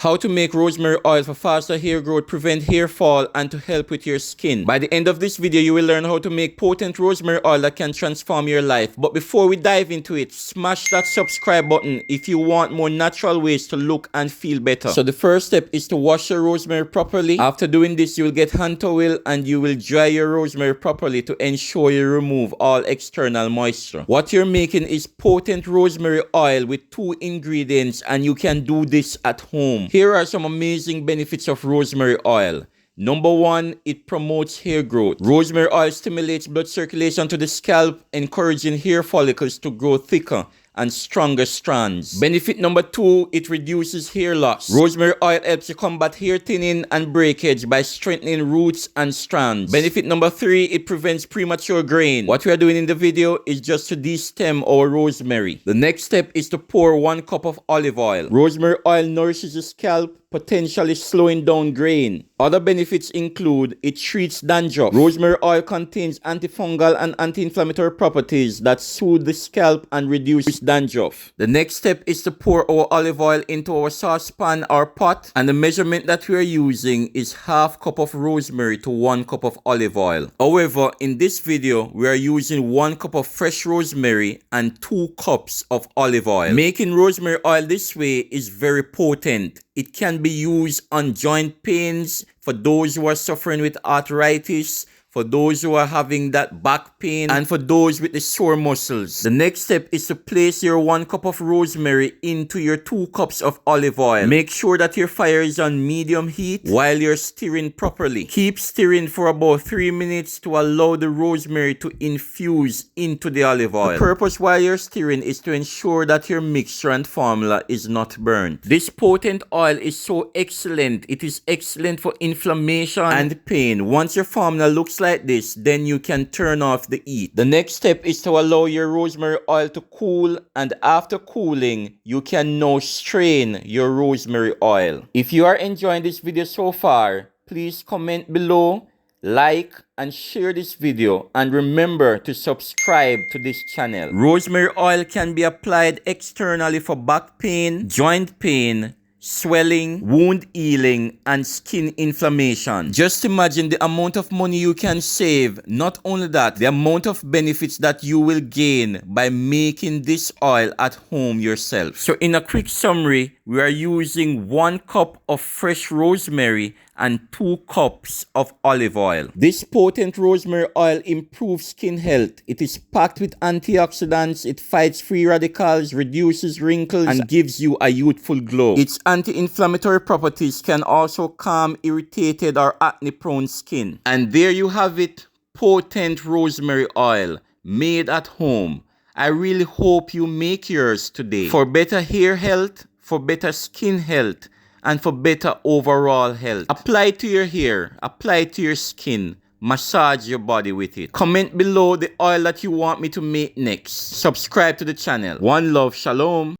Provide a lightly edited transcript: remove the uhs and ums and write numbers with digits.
How to make rosemary oil for faster hair growth, prevent hair fall, and to help with your skin. By the end of this video, you will learn how to make potent rosemary oil that can transform your life. But before we dive into it, smash that subscribe button if you want more natural ways to look and feel better. So the first step is to wash your rosemary properly. After doing this, you will get hand towel and you will dry your rosemary properly to ensure you remove all external moisture. What you're making is potent rosemary oil with 2 ingredients, and you can do this at home. Here are some amazing benefits of rosemary oil. Number 1, it promotes hair growth. Rosemary oil stimulates blood circulation to the scalp, encouraging hair follicles to grow thicker and stronger strands. Benefit number 2, it reduces hair loss. Rosemary oil helps to combat hair thinning and breakage by strengthening roots and strands. Benefit number 3, it prevents premature graying. What we are doing in the video is just to de-stem our rosemary. The next step is to pour 1 cup of olive oil. Rosemary oil nourishes the scalp, potentially slowing down graying. Other benefits include it treats dandruff. Rosemary oil contains antifungal and anti-inflammatory properties that soothe the scalp and reduce dandruff. The next step is to pour our olive oil into our saucepan or pot, and the measurement that we are using is ½ cup of rosemary to 1 cup of olive oil. However, in this video, we are using 1 cup of fresh rosemary and 2 cups of olive oil. Making rosemary oil this way is very potent. It can be used on joint pains, for those who are suffering with arthritis, for those who are having that back pain, and for those with the sore muscles. The next step is to place your 1 cup of rosemary into your 2 cups of olive oil. Make sure that your fire is on medium heat while you're stirring properly. Keep stirring for about 3 minutes to allow the rosemary to infuse into the olive oil. The purpose while you're stirring is to ensure that your mixture and formula is not burnt. This potent oil is so excellent. It is excellent for inflammation and pain. Once your formula looks like this, then you can turn off the heat. The next step is to allow your rosemary oil to cool, and after cooling, you can now strain your rosemary oil. If you are enjoying this video so far, please comment below, like and share this video, and remember to subscribe to this channel. Rosemary oil can be applied externally for back pain, joint pain, swelling, wound healing, and skin inflammation. Just imagine the amount of money you can save. Not only that, the amount of benefits that you will gain by making this oil at home yourself. So in a quick summary, we are using 1 cup of fresh rosemary and 2 cups of olive oil. This potent rosemary oil improves skin health. It is packed with antioxidants, it fights free radicals, reduces wrinkles, and gives you a youthful glow. Its anti-inflammatory properties can also calm irritated or acne-prone skin. And there you have it, potent rosemary oil made at home. I really hope you make yours today for better hair health, for better skin health, and for better overall health. Apply it to your hair, apply it to your skin, massage your body with it. Comment below the oil that you want me to make next. Subscribe to the channel. One love, shalom.